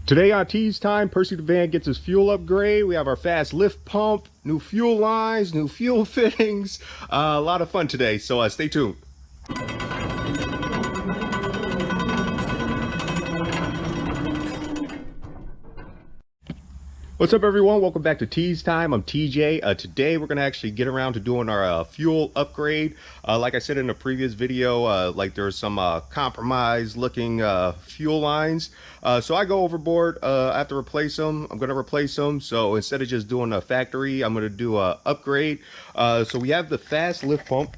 Today on Tease Time, Percy the Van gets his fuel upgrade. We have our fast lift pump, new fuel lines, new fuel fittings. A lot of fun today, so stay tuned. What's up, everyone? Welcome back to Tease Time. I'm TJ. Today we're gonna actually get around to doing our fuel upgrade. Like I said in a previous video, like there's some compromised looking fuel lines. So I go overboard. I have to replace them. I'm gonna replace them. So instead of just doing a factory, I'm gonna do a upgrade. So we have the fast lift pump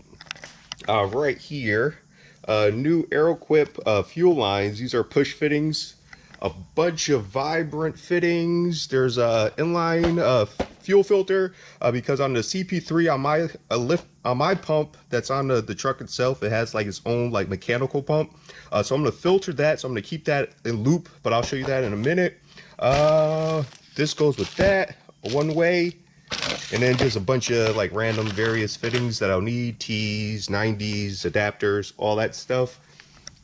right here. New AeroQuip fuel lines. These are push fittings. A bunch of vibrant fittings. There's a inline fuel filter because on the CP3 on my pump that's on the truck itself, it has like its own like mechanical pump. So I'm gonna filter that. So I'm gonna keep that in loop, but I'll show you that in a minute. This goes with that one way, and then just a bunch of like random various fittings that I'll need: T's, 90s, adapters, all that stuff.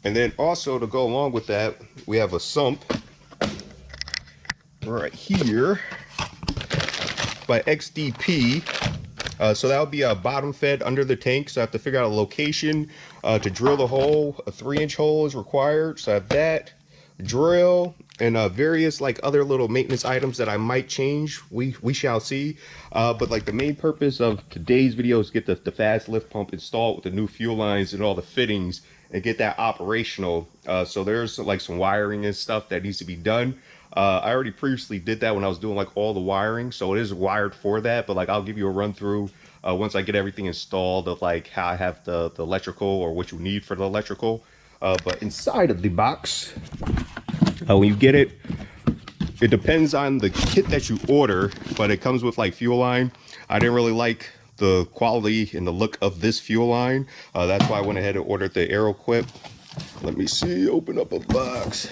And then also to go along with that, we have a sump right here by XDP. So that would be a bottom fed under the tank. So I have to figure out a location to drill the hole. A 3-inch hole is required. So I have that drill and various like other little maintenance items that I might change. We shall see. But like the main purpose of today's video is get the fast lift pump installed with the new fuel lines and all the fittings, and get that operational. So there's like some wiring and stuff that needs to be done. I already previously did that when I was doing like all the wiring, so it is wired for that. But like I'll give you a run through once I get everything installed of like how I have the electrical, or what you need for the electrical. But inside of the box, when you get it, it depends on the kit that you order, but it comes with like fuel line. I didn't really like the quality and the look of this fuel line. That's why I went ahead and ordered the AeroQuip. Let me see, open up a box.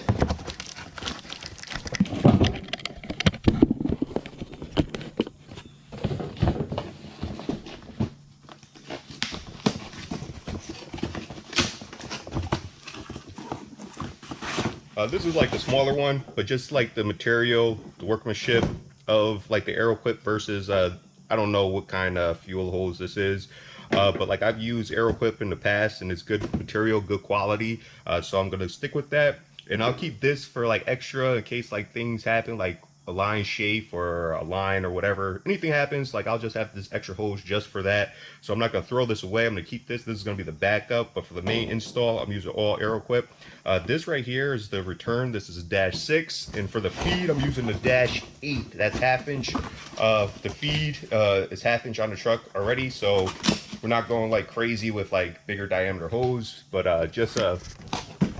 This is like the smaller one, but just like the material, the workmanship of like the AeroQuip versus I don't know what kind of fuel hose this is, but like I've used AeroQuip in the past and it's good material, good quality. So I'm gonna stick with that, and I'll keep this for like extra in case like things happen, like a line chafe or a line or whatever, anything happens, like I'll just have this extra hose just for that. So I'm not gonna throw this away. I'm gonna keep this. This is gonna be the backup, but for the main install, I'm using all AeroQuip. This right here is the return. This is a -6, and for the feed, I'm using the -8. That's 1/2 inch. The feed is 1/2 inch on the truck already, so we're not going like crazy with like bigger diameter hose, but just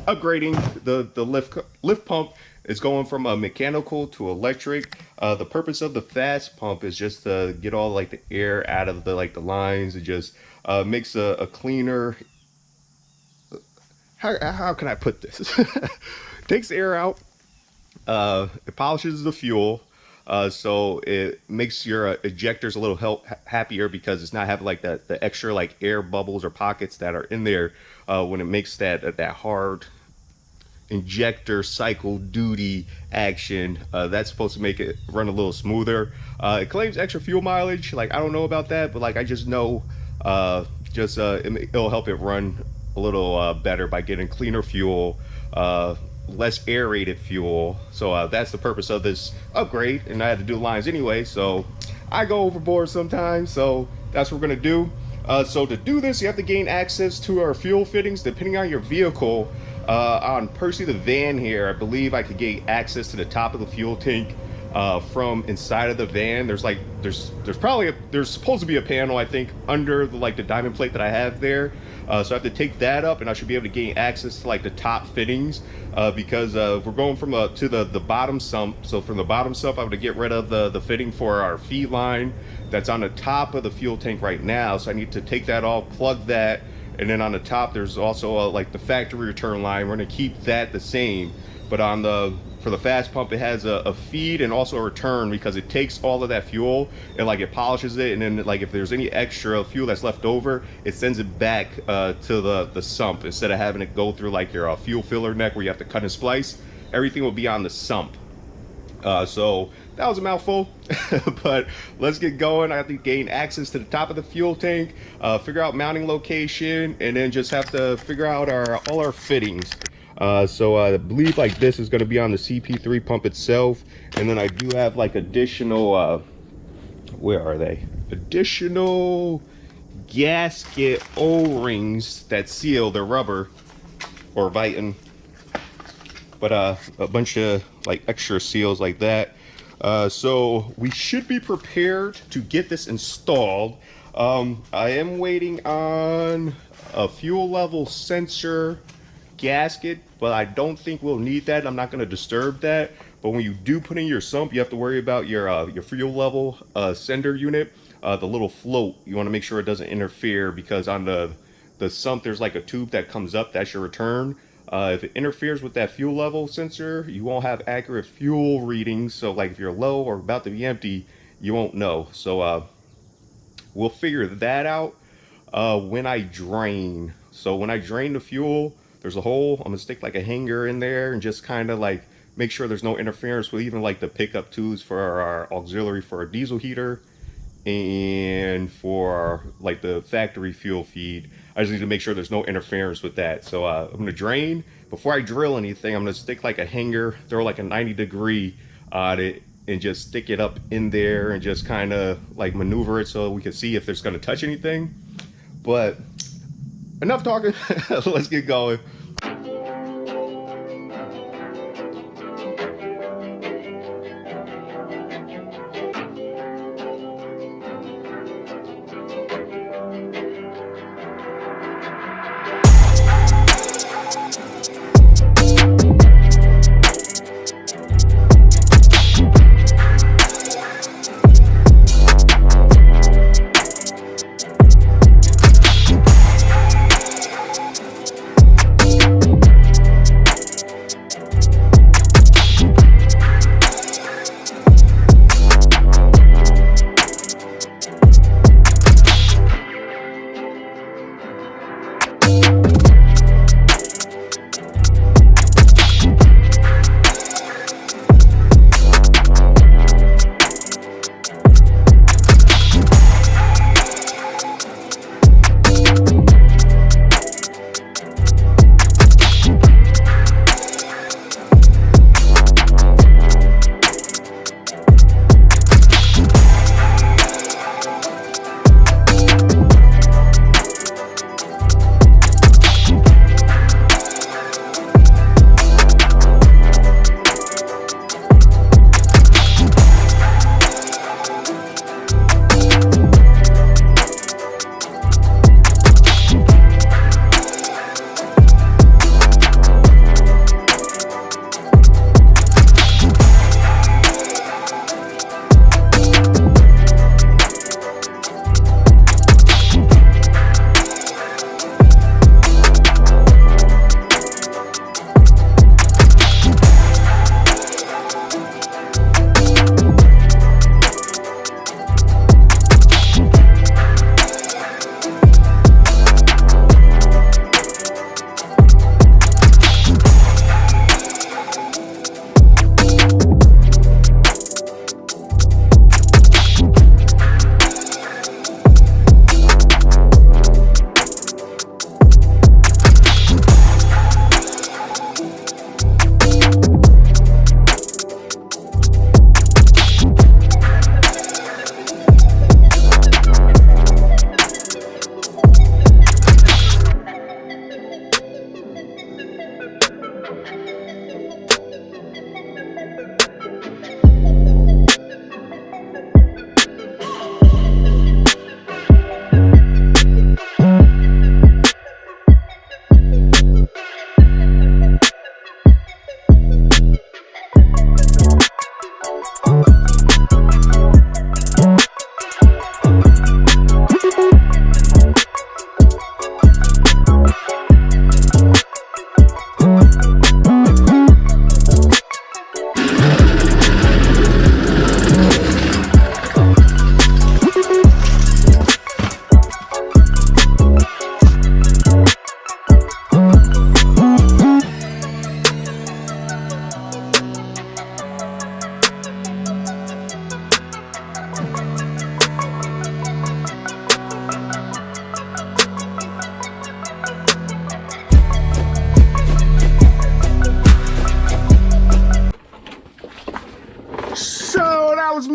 upgrading the lift pump. It's going from a mechanical to electric. The purpose of the fast pump is just to get all like the air out of the like the lines. It just makes a cleaner. How can I put this? Takes the air out. It polishes the fuel. So it makes your ejectors a little happier because it's not having like the extra like air bubbles or pockets that are in there when it makes that hard injector cycle duty action. That's supposed to make it run a little smoother. It claims extra fuel mileage. Like I don't know about that, but like I just know it'll help it run a little better by getting cleaner fuel, less aerated fuel. So that's the purpose of this upgrade, and I had to do lines anyway, so I go overboard sometimes, so that's what we're gonna do. So to do this, you have to gain access to our fuel fittings depending on your vehicle. On Percy the Van here, I believe I could get access to the top of the fuel tank from inside of the van. There's supposed to be a panel, I think, under the diamond plate that I have there. So I have to take that up, and I should be able to gain access to like the top fittings because we're going from to the bottom sump. So from the bottom sump, I'm going to get rid of the fitting for our feed line that's on the top of the fuel tank right now. So I need to take that off, plug that, and then on the top there's also like the factory return line. We're going to keep that the same, but on for the fast pump, it has a feed and also a return, because it takes all of that fuel and like it polishes it, and then like if there's any extra fuel that's left over, it sends it back to the sump instead of having it go through like your fuel filler neck where you have to cut and splice. Everything will be on the sump. So that was a mouthful, but let's get going. I have to gain access to the top of the fuel tank, figure out mounting location, and then just have to figure out all our fittings. So I believe like this is going to be on the CP3 pump itself, and then I do have like additional, where are they? Additional gasket O-rings that seal the rubber or Viton, but a bunch of like extra seals like that. So we should be prepared to get this installed. I am waiting on a fuel level sensor gasket, but I don't think we'll need that. I'm not going to disturb that. But when you do put in your sump, you have to worry about your fuel level sender unit, the little float. You want to make sure it doesn't interfere, because on the sump there's like a tube that comes up. That's your return. If it interferes with that fuel level sensor, you won't have accurate fuel readings. So like if you're low or about to be empty, you won't know. So we'll figure that out when I drain. So when I drain the fuel, there's a hole. I'm gonna stick like a hanger in there and just kind of like make sure there's no interference with even like the pickup tubes for our auxiliary for our diesel heater and for like the factory fuel feed. I just need to make sure there's no interference with that. So I'm gonna drain. Before I drill anything, I'm gonna stick like a hanger, throw like a 90-degree on it, and just stick it up in there and just kind of like maneuver it so we can see if there's gonna touch anything. But enough talking. Let's get going.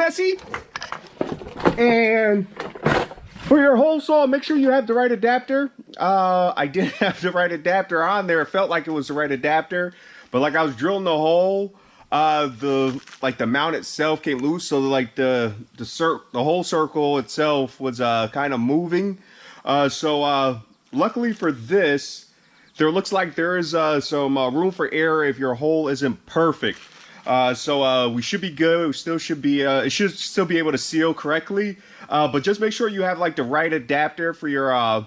messy. And for your hole saw, make sure you have the right adapter. I did have the right adapter on there. It felt like it was the right adapter, but like I was drilling the hole, the mount itself came loose, so like the whole circle itself was kind of moving. Luckily for this, there looks like there is some room for error if your hole isn't perfect. We should be good. We still should be. It should still be able to seal correctly. But just make sure you have like the right adapter for your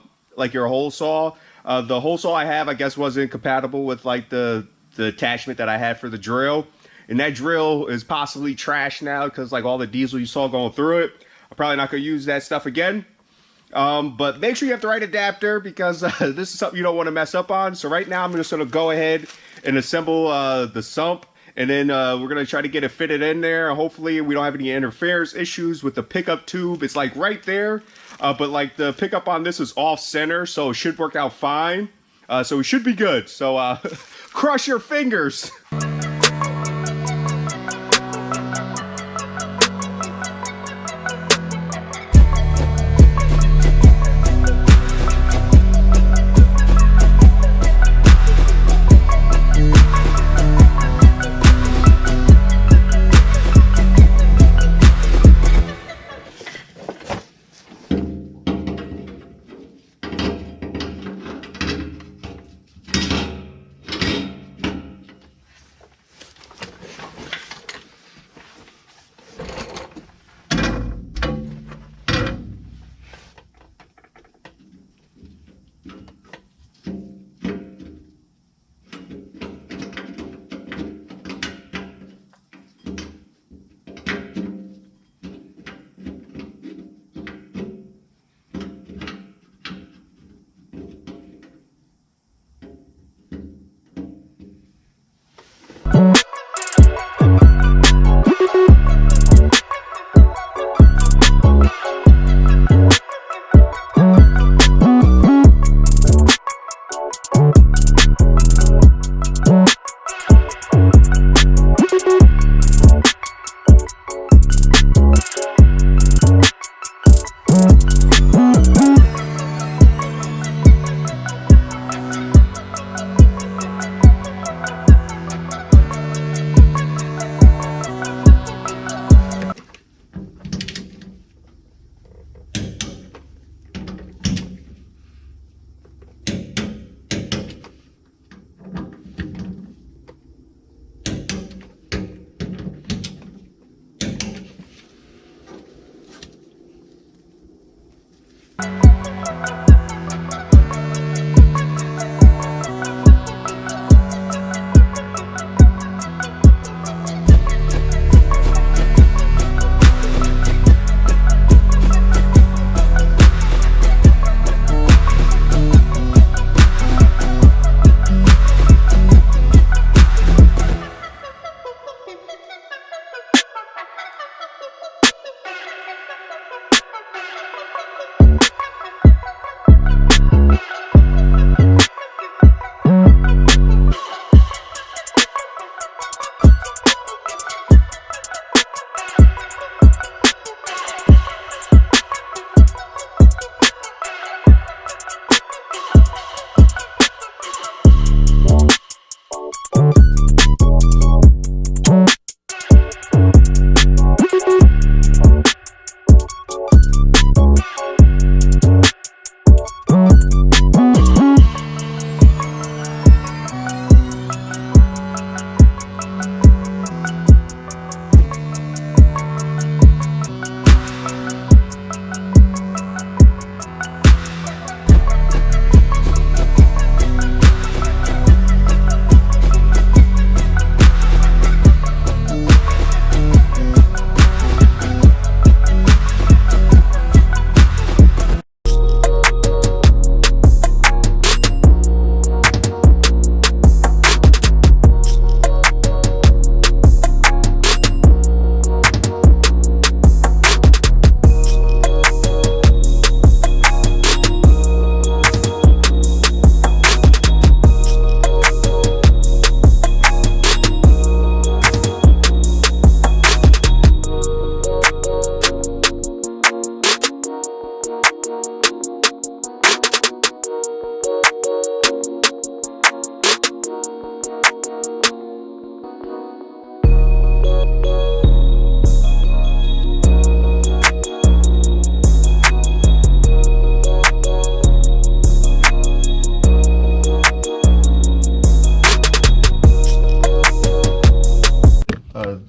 your hole saw. The hole saw I have, I guess, wasn't compatible with like the attachment that I had for the drill, and that drill is possibly trash now because like all the diesel you saw going through it. I'm probably not gonna use that stuff again. But make sure you have the right adapter because this is something you don't want to mess up on. So right now I'm just gonna go ahead and assemble the sump. And then we're going to try to get it fitted in there. Hopefully we don't have any interference issues with the pickup tube. It's like right there. But like the pickup on this is off center. So it should work out fine. So we should be good. So cross your fingers.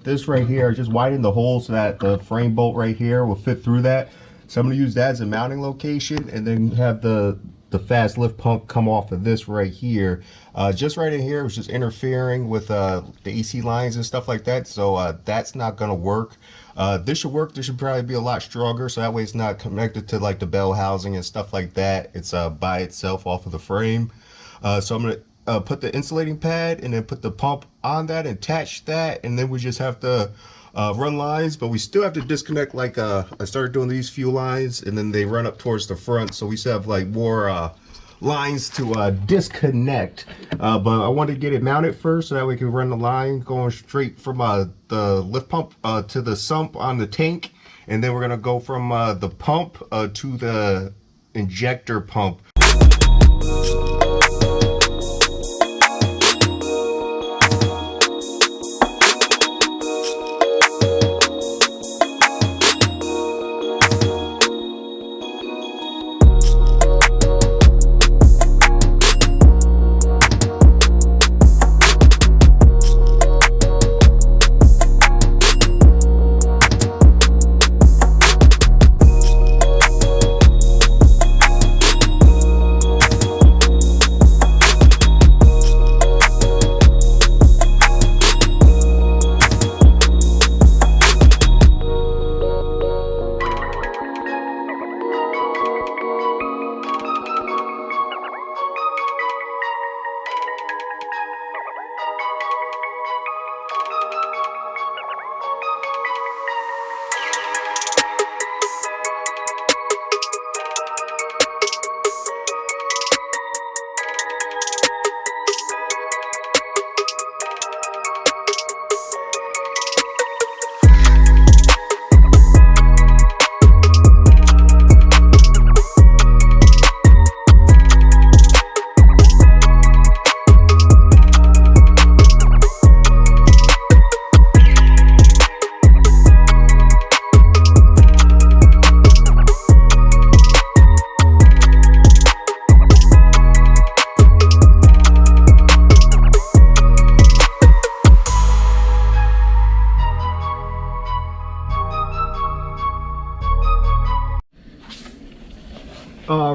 this right here. I just widened the hole so that the frame bolt right here will fit through that. So I'm going to use that as a mounting location, and then have the FASS lift pump come off of this right here. Just right in here, it was just interfering with the AC lines and stuff like that. So that's not going to work. This should work. This should probably be a lot stronger, so that way it's not connected to like the bell housing and stuff like that. It's by itself off of the frame. So I'm going to put the insulating pad and then put the pump on that, attach that, and then we just have to run lines, but we still have to disconnect. Like I started doing these few lines, and then they run up towards the front, so we still have like more lines to disconnect. But I wanted to get it mounted first, so that we can run the line going straight from the lift pump to the sump on the tank, and then we're gonna go from the pump to the injector pump.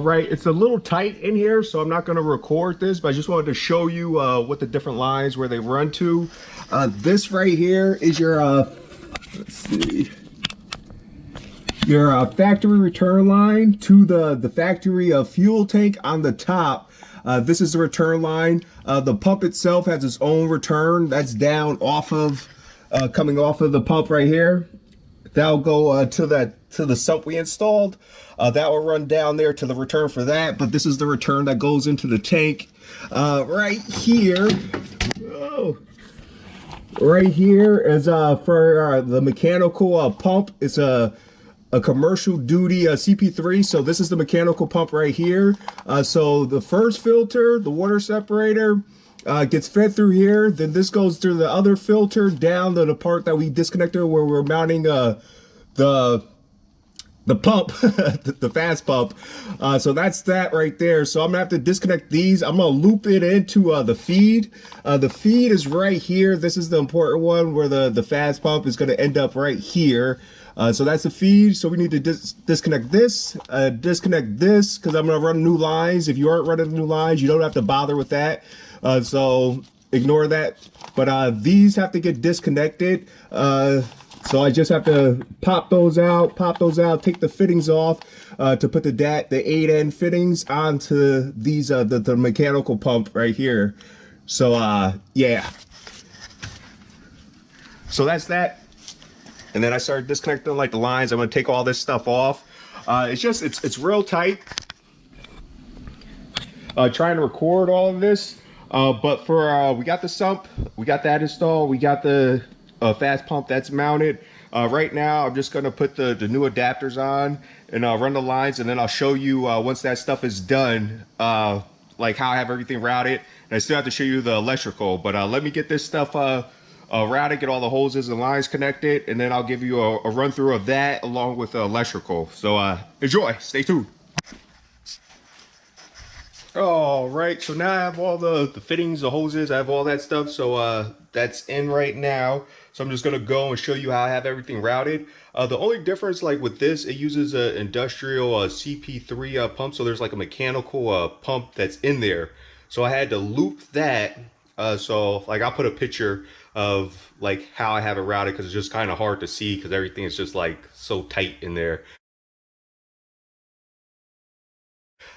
Right, it's a little tight in here, so I'm not going to record this, but I just wanted to show you what the different lines where they run to. This right here is your let's see, your factory return line to the factory fuel tank on the top. This is the return line. The pump itself has its own return that's down off of coming off of the pump right here. That'll go to the sump we installed. That will run down there to the return for that, but this is the return that goes into the tank. Right here, right here is for the mechanical pump. It's a commercial duty CP3, so this is the mechanical pump right here. So the first filter, the water separator, gets fed through here, then this goes through the other filter down to the part that we disconnected where we're mounting the pump, the FASS pump. So that's that right there. So I'm gonna have to disconnect these. I'm gonna loop it into the feed. The feed is right here. This is the important one where the FASS pump is gonna end up right here. So that's the feed. So we need to disconnect this, because I'm gonna run new lines. If you aren't running new lines, you don't have to bother with that. So ignore that. But these have to get disconnected. So I just have to pop those out, take the fittings off to put the 8N fittings onto these the mechanical pump right here. So yeah. So that's that. And then I started disconnecting like the lines. I'm gonna take all this stuff off. It's real tight. Trying to record all of this. But for we got the sump, we got that installed, we got the FASS pump that's mounted. Right now I'm just gonna put the new adapters on and run the lines, and then I'll show you once that stuff is done, like how I have everything routed. And I still have to show you the electrical, but let me get this stuff routed, get all the hoses and lines connected, and then I'll give you a run through of that along with the electrical. So enjoy, stay tuned. All right, so now I have all the fittings, the hoses, I have all that stuff. So that's in right now. So I'm just gonna go and show you how I have everything routed. The only difference, like with this, it uses an industrial CP3 pump. So there's like a mechanical pump that's in there. So I had to loop that. So like I'll put a picture of like how I have it routed because it's just kind of hard to see because everything is just like so tight in there.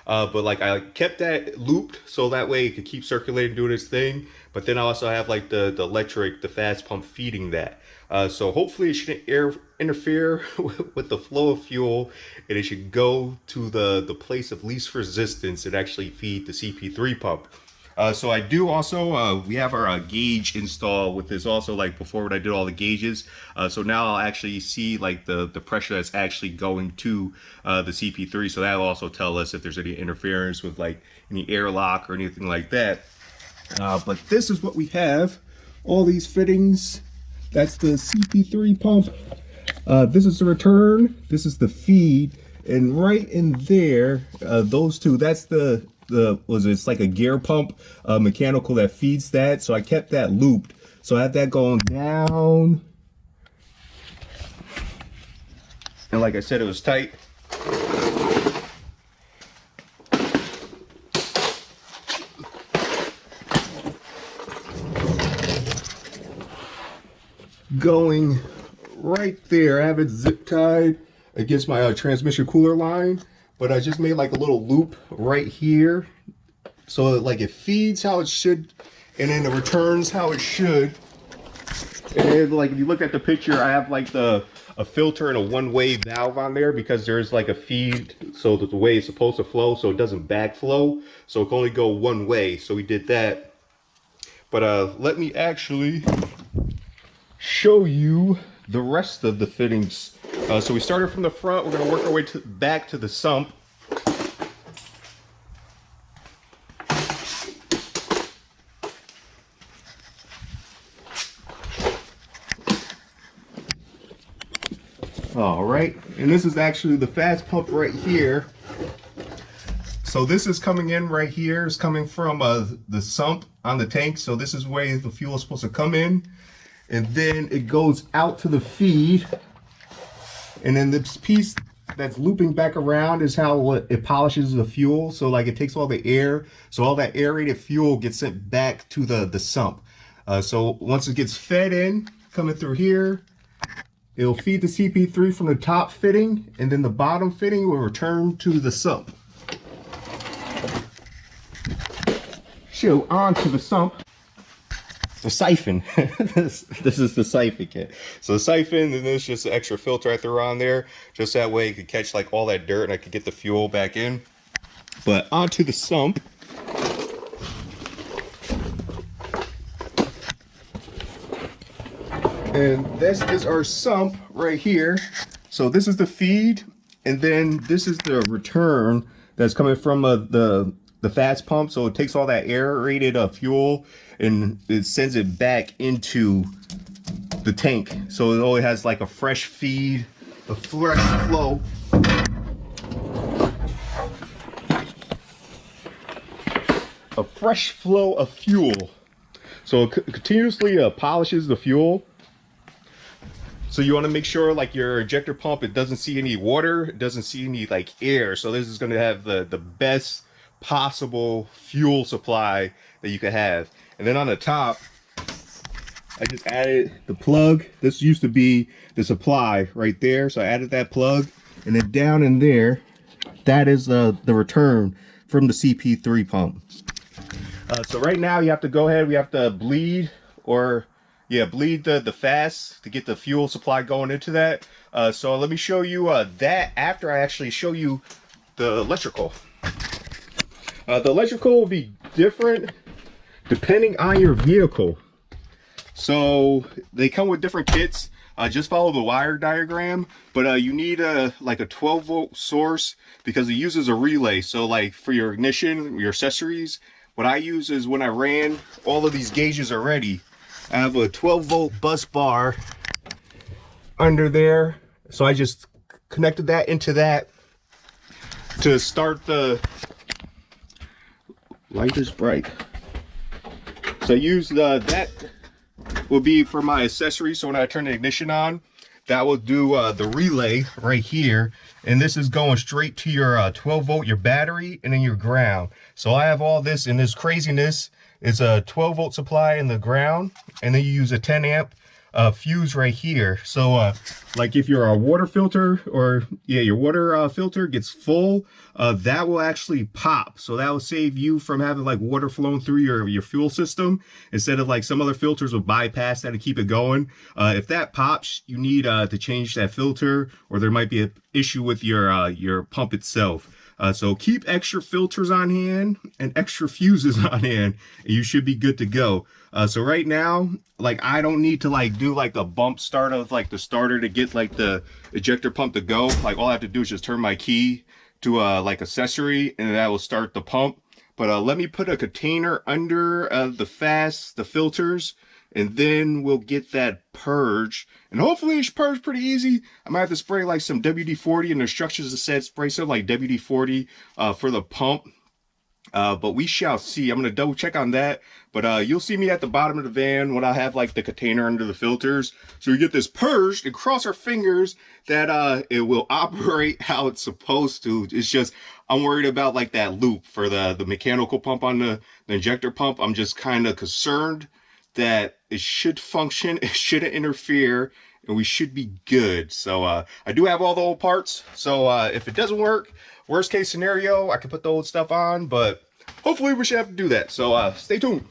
But like I kept that looped so that way it could keep circulating, doing its thing. But then I also have like the electric, the fast pump feeding that. So hopefully it shouldn't interfere with the flow of fuel, and it should go to the place of least resistance and actually feed the CP3 pump. So I do also, we have our gauge install with this also, like before when I did all the gauges. So now I'll actually see like the pressure that's actually going to the CP3. So that'll also tell us if there's any interference with like any airlock or anything like that. But this is what we have. All these fittings. That's the CP3 pump. This is the return. This is the feed. And right in there, those two, that's it's like a gear pump, mechanical that feeds that. So I kept that looped. So I have that going down. And like I said, it was tight. Going right there. I have it zip tied against my transmission cooler line. But I just made like a little loop right here. So like it feeds how it should, and then it returns how it should. And then like if you look at the picture, I have like a filter and a one-way valve on there because there's like a feed so that the way it's supposed to flow so it doesn't backflow. So it can only go one way. So we did that. But let me actually show you the rest of the fittings. So we started from the front. We're going to work our way back to the sump. All right, and this is actually the fast pump right here. So this is coming in right here. It's coming from the sump on the tank. So this is where the fuel is supposed to come in. And then it goes out to the feed. And then this piece that's looping back around is how it polishes the fuel. So like it takes all the air. So all that aerated fuel gets sent back to the sump. So once it gets fed in, coming through here, it'll feed the CP3 from the top fitting, and then the bottom fitting will return to the sump. So onto the sump. The siphon. this is the siphon kit. So the siphon, and there's just an extra filter I threw on there, just that way you could catch like all that dirt and I could get the fuel back in. But onto the sump. And this is our sump right here. So this is the feed, and then this is the return that's coming from the fast pump. So it takes all that aerated fuel and it sends it back into the tank. So it always has like a fresh feed, a fresh flow. A fresh flow of fuel. So it continuously polishes the fuel. So you want to make sure like your injector pump, it doesn't see any water, it doesn't see any like air. So this is going to have the best possible fuel supply that you could have. And then on the top, I just added the plug. This used to be the supply right there. So I added that plug, and then down in there, that is the return from the CP3 pump. So right now you have to go ahead, we have to bleed the FASS to get the fuel supply going into that. So let me show you that after I actually show you the electrical. The electrical will be different depending on your vehicle. So they come with different kits. Just follow the wire diagram, but you need like a 12-volt source because it uses a relay. So like for your ignition, your accessories, what I use is when I ran all of these gauges already, I have a 12-volt bus bar under there. So I just connected that into that to start the light is bright. So I used that will be for my accessory. So when I turn the ignition on, that will do the relay right here. And this is going straight to your 12 volt, your battery, and then your ground. So I have all this, and this craziness is a 12 volt supply in the ground, and then you use a 10 amp fuse right here. So like if your water filter, or yeah, your water filter gets full, that will actually pop. So that will save you from having like water flowing through your fuel system, instead of like some other filters will bypass that to keep it going. If that pops, you need to change that filter, or there might be an issue with your pump itself. So keep extra filters on hand and extra fuses on hand, and you should be good to go. So right now, like, I don't need to like do like a bump start of like the starter to get like the ejector pump to go. Like, all I have to do is just turn my key to like accessory, and that will start the pump. But let me put a container under the filters, and then we'll get that purge, and hopefully it's purged pretty easy. I might have to spray like some WD-40, and the instructions that said spray some like WD-40 for the pump. But we shall see. I'm gonna double check on that. But you'll see me at the bottom of the van when I have like the container under the filters. So we get this purged, and cross our fingers that it will operate how it's supposed to. It's just, I'm worried about like that loop for the mechanical pump on the injector pump. I'm just kind of concerned that it should function, it shouldn't interfere, and we should be good. So I do have all the old parts. So if it doesn't work, worst case scenario, I can put the old stuff on, but hopefully we should have to do that. So stay tuned.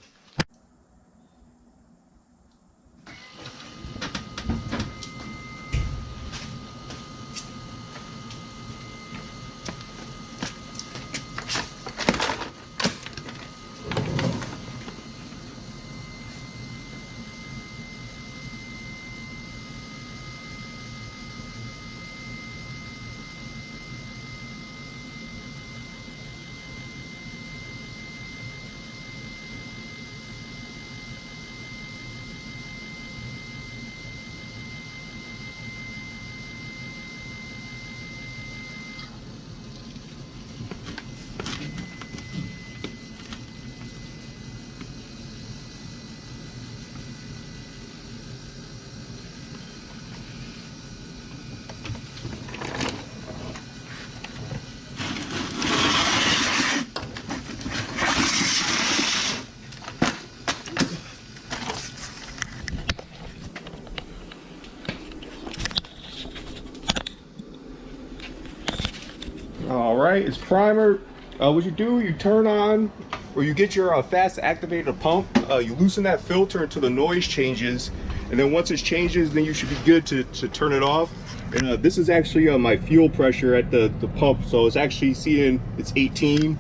All right, it's primered. What you do, you turn on, or you get your fast activated pump, you loosen that filter until the noise changes, and then once it changes, then you should be good to turn it off. And this is actually my fuel pressure at the pump, so it's actually seeing it's 18.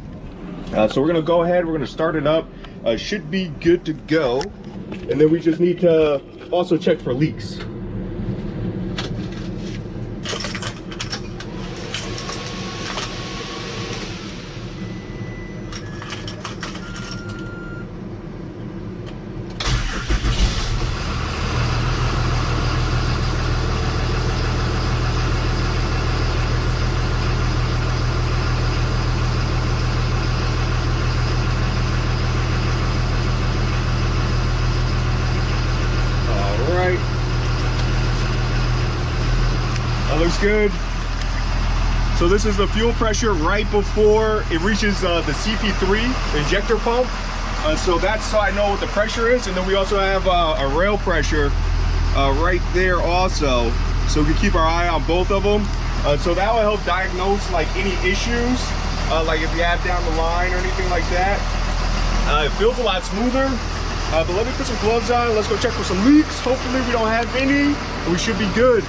So we're gonna go ahead, we're gonna start it up. Should be good to go, and then we just need to also check for leaks. Looks good. So this is the fuel pressure right before it reaches the CP3 injector pump. So that's how I know what the pressure is. And then we also have a rail pressure right there also. So we can keep our eye on both of them. So that will help diagnose like any issues, like if you have down the line or anything like that. It feels a lot smoother. But let me put some gloves on. Let's go check for some leaks. Hopefully we don't have any. We should be good.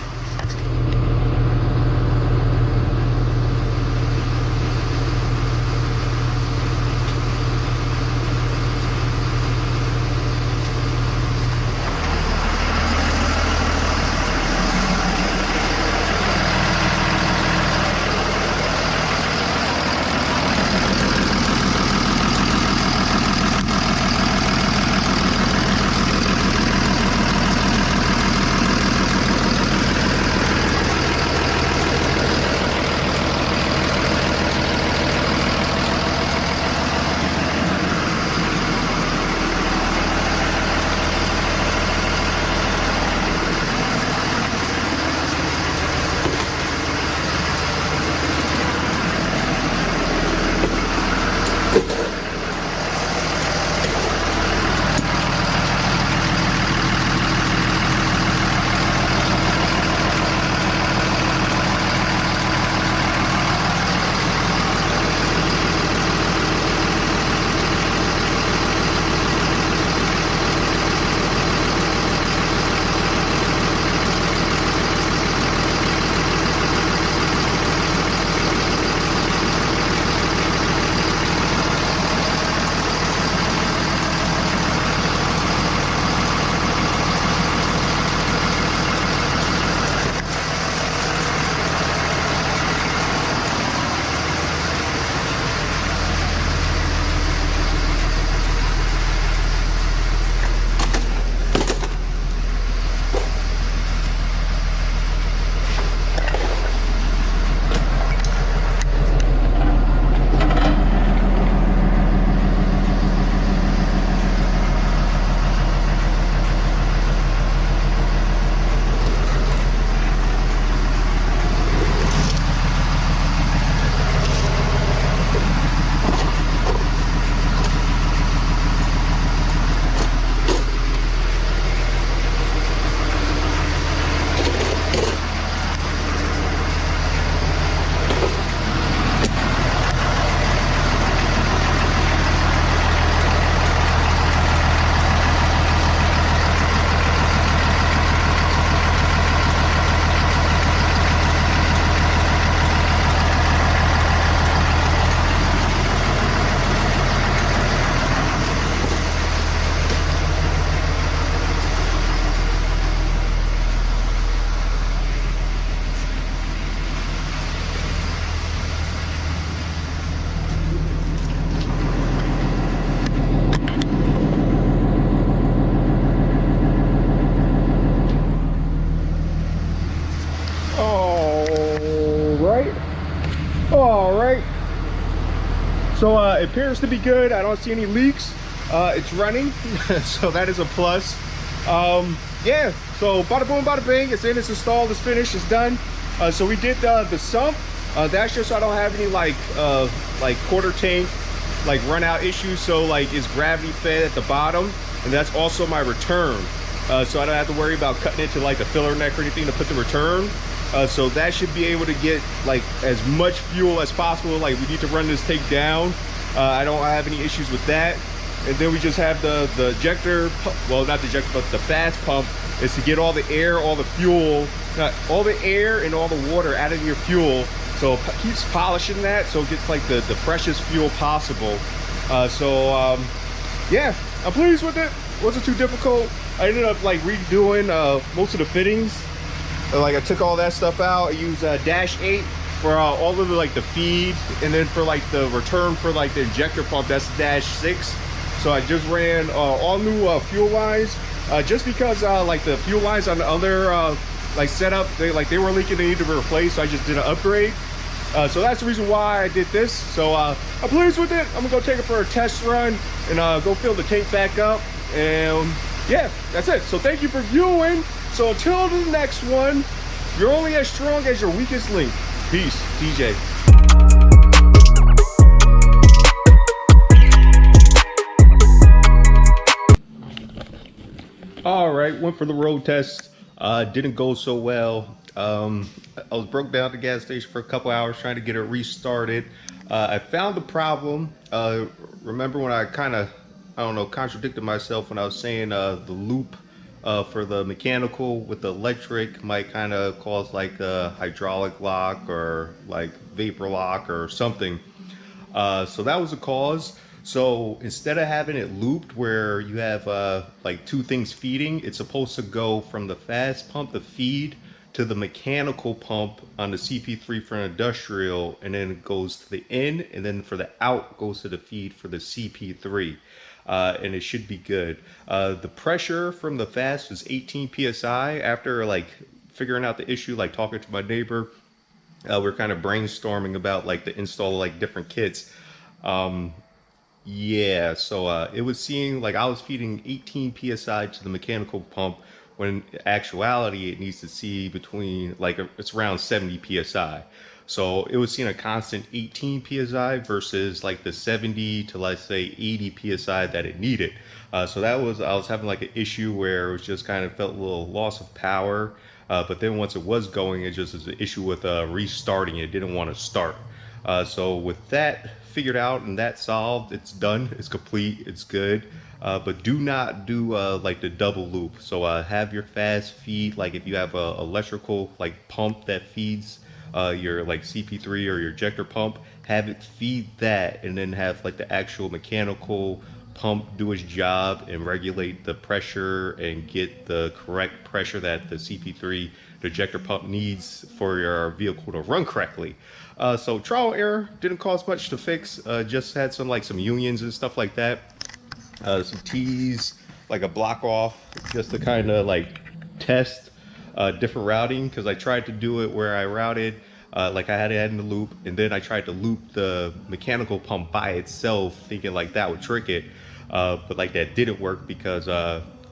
So it appears to be good. I don't see any leaks. It's running, so that is a plus. Yeah, so bada boom, bada bang. It's in, it's installed, it's finished, it's done. So we did the sump. That's just so I don't have any like quarter tank like run out issues. So like it's gravity fed at the bottom, and that's also my return. So I don't have to worry about cutting into like a filler neck or anything to put the return. So that should be able to get like as much fuel as possible. Like we need to run this tank down. I don't have any issues with that. And then we just have the ejector, well, not the ejector, but the FASS pump is to get all the air, all the fuel, all the air and all the water out of your fuel. So it keeps polishing that, so it gets like the freshest fuel possible. Yeah, I'm pleased with it. Wasn't too difficult. I ended up like redoing most of the fittings. Like I took all that stuff out. I used -8 for all of the like the feed, and then for like the return for like the injector pump, that's -6. So I just ran all new fuel lines, just because like the fuel lines on the other like setup, they were leaking, they needed to be replaced. So I just did an upgrade. So that's the reason why I did this. So I'm pleased with it. I'm gonna go take it for a test run and go fill the tank back up. And yeah, that's it. So thank you for viewing. So until the next one, you're only as strong as your weakest link. Peace, TJ. All right, went for the road test. Didn't go so well. I was broke down at the gas station for a couple hours trying to get it restarted. I found the problem. Remember when I kind of, I don't know, contradicted myself when I was saying the loop for the mechanical with the electric might kind of cause like a hydraulic lock or like vapor lock or something. So that was the cause. So instead of having it looped where you have like two things feeding, it's supposed to go from the FASS pump, the feed, to the mechanical pump on the CP3 for an Idustrial, and then it goes to the in, and then for the out goes to the feed for the CP3. And it should be good. The pressure from the FASS was 18 psi. After like figuring out the issue, like talking to my neighbor, we're kind of brainstorming about like the install of like different kits. Yeah, so it was seeing like I was feeding 18 psi to the mechanical pump, when in actuality it needs to see between like it's around 70 psi. So it was seeing a constant 18 psi versus like the 70 to let's say 80 psi that it needed. So that was, I was having like an issue where it was just kind of felt a little loss of power. But then once it was going, it just was an issue with restarting it. It didn't want to start. So with that figured out and that solved, it's done, it's complete, it's good. But do not do like the double loop. So have your FASS feed, like if you have a electrical like pump that feeds your like CP3 or your ejector pump, have it feed that, and then have like the actual mechanical pump do its job and regulate the pressure and get the correct pressure that the CP3, the ejector pump, needs for your vehicle to run correctly. So trial error, didn't cost much to fix, just had some unions and stuff like that. Some T's, like a block off, just to kind of like test different routing, because I tried to do it where I routed like I had it in the loop, and then I tried to loop the mechanical pump by itself, thinking like that would trick it, but like that didn't work because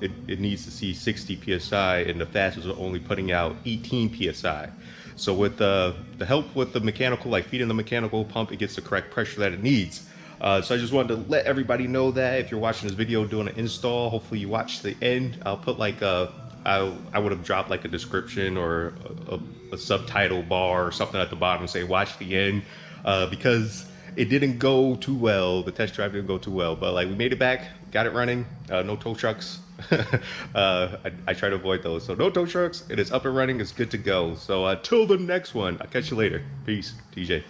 it needs to see 60 psi, and the FASS was only putting out 18 psi. So with the help with the mechanical, like feeding the mechanical pump, it gets the correct pressure that it needs. So I just wanted to let everybody know that if you're watching this video doing an install, hopefully you watch the end. I'll put like I would have dropped like a description or a subtitle bar or something at the bottom and say watch the end, because it didn't go too well. The test drive didn't go too well, but like we made it back, got it running. No tow trucks. I try to avoid those. So no tow trucks. It is up and running. It's good to go. So till the next one, I'll catch you later. Peace, TJ.